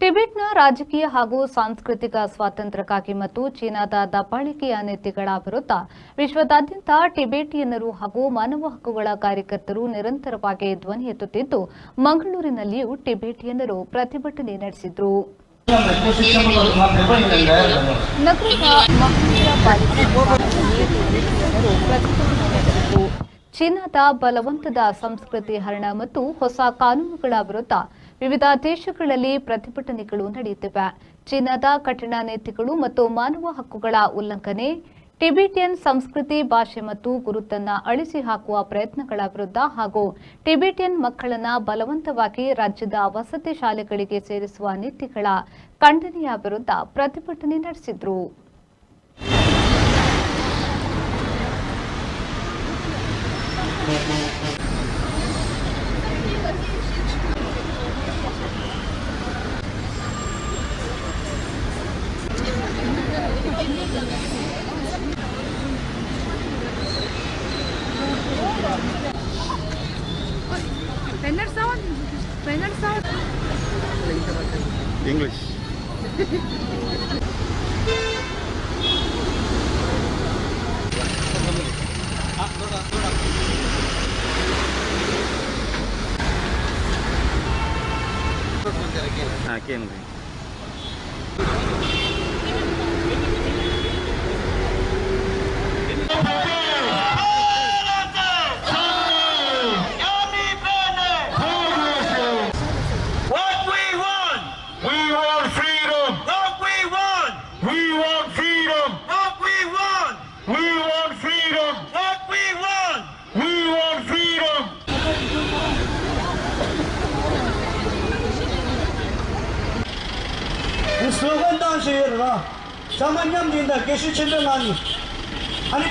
ಟಿಬೆಟ್ನ ರಾಜಕೀಯ ಹಾಗೂ ಸಾಂಸ್ಕೃತಿಕ ಸ್ವಾತಂತ್ರ್ಯಕ್ಕಾಗಿ ಮತ್ತು ಚೀನಾದ ದಬ್ಬಾಳಿಕೆಯ ನೀತಿಗಳ ವಿರುದ್ಧ ವಿಶ್ವದಾದ್ಯಂತ ಟಿಬೆಟಿಯನ್ನರು ಹಾಗೂ ಮಾನವ ಹಕ್ಕುಗಳ ಕಾರ್ಯಕರ್ತರು ನಿರಂತರವಾಗಿ ಧ್ವನಿ ಎತ್ತುತ್ತಿದ್ದು, ಮಂಗಳೂರಿನಲ್ಲಿಯೂ ಟಿಬೆಟಿಯನ್ನರು ಪ್ರತಿಭಟನೆ ನಡೆಸಿದರು. ನಗರದ ಮಹಾನಗರ ಪಾಲಿಕೆ ಟಿಬೆಟಿಯನ್ನರು ಪ್ರತಿಭಟನೆ ನಡೆಸಿದರು. ಚೀನಾದ ಬಲವಂತದ ಸಂಸ್ಕೃತಿ ಹರಣ ಮತ್ತು ಹೊಸ ಕಾನೂನುಗಳ ವಿರುದ್ಧ ವಿವಿಧ ದೇಶಗಳಲ್ಲಿ ಪ್ರತಿಭಟನೆಗಳು ನಡೆಯುತ್ತಿವೆ. ಚೀನಾದ ಕಠಿಣ ನೀತಿಗಳು ಮತ್ತು ಮಾನವ ಹಕ್ಕುಗಳ ಉಲ್ಲಂಘನೆ, ಟಿಬೆಟಿಯನ್ ಸಂಸ್ಕೃತಿ, ಭಾಷೆ ಮತ್ತು ಗುರುತನ್ನು ಅಳಿಸಿ ಹಾಕುವ ಪ್ರಯತ್ನಗಳ ವಿರುದ್ಧ ಹಾಗೂ ಟಿಬೆಟಿಯನ್ ಮಕ್ಕಳನ್ನು ಬಲವಂತವಾಗಿ ರಾಜ್ಯದ ವಸತಿ ಶಾಲೆಗಳಿಗೆ ಸೇರಿಸುವ ನೀತಿಗಳ ಖಂಡನೆಯ ವಿರುದ್ಧ ಪ್ರತಿಭಟನೆ ನಡೆಸಿದರು. English. Again. स्लोगन डान्स हेरेर सामान्य दिँदा केसी क्षेत्र लाने अनि